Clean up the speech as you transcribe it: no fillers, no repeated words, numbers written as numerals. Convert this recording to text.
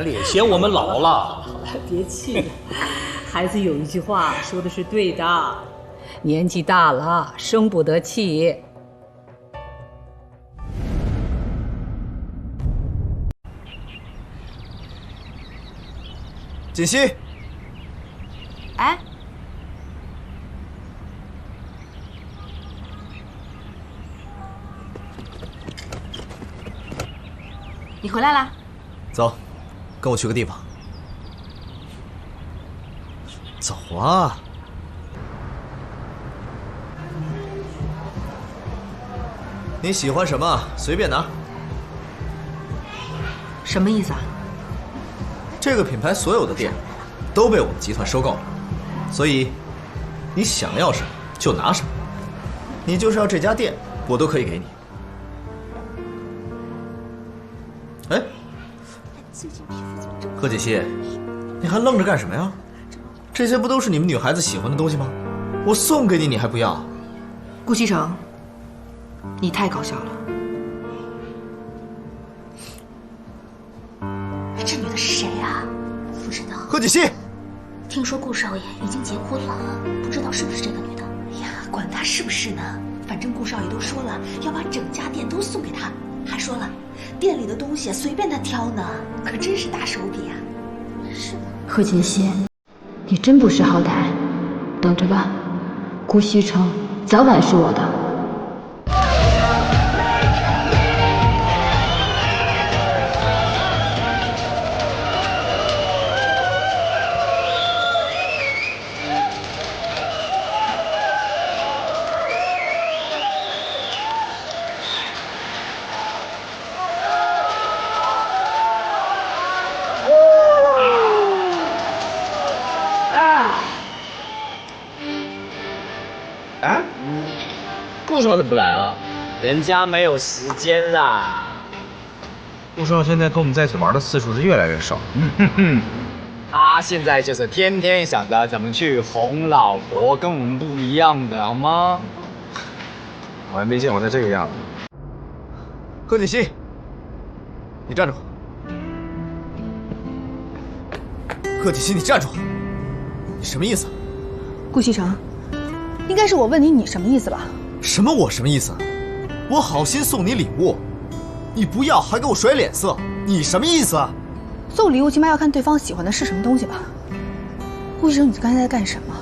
里，嫌我们老了。别气了，孩子有一句话说的是对的，年纪大了生不得气。锦溪，哎，你回来啦？走，跟我去个地方。走啊！你喜欢什么随便拿。什么意思啊？这个品牌所有的店都被我们集团收购了，所以你想要什么就拿什么。你就是要这家店，我都可以给你。哎，何锦溪，你还愣着干什么呀？这些不都是你们女孩子喜欢的东西吗？我送给你，你还不要？顾西城，你太搞笑了。这女的是谁啊？不知道。何锦溪，听说顾少爷已经结婚了，不知道是不是这个女的。哎呀，管他是不是呢，反正顾少爷都说了要把整家店都送给他，还说了店里的东西随便他挑呢，可真是大手笔啊。是吗？何锦溪，你真不识好歹，等着吧，顾西城早晚是我的。啊？顾少怎么不来了？人家没有时间啦。顾少现在跟我们在一起玩的次数是越来越少。他现在就是天天想着怎么去哄老婆，跟我们不一样的好吗？我还没见过他这个样子。何锦溪，你站住！何锦溪，你站住！你什么意思？顾西城，应该是我问你，你什么意思吧？什么我什么意思？我好心送你礼物，你不要还给我甩脸色，你什么意思啊？送礼物起码要看对方喜欢的是什么东西吧。顾西城，你刚才在干什么？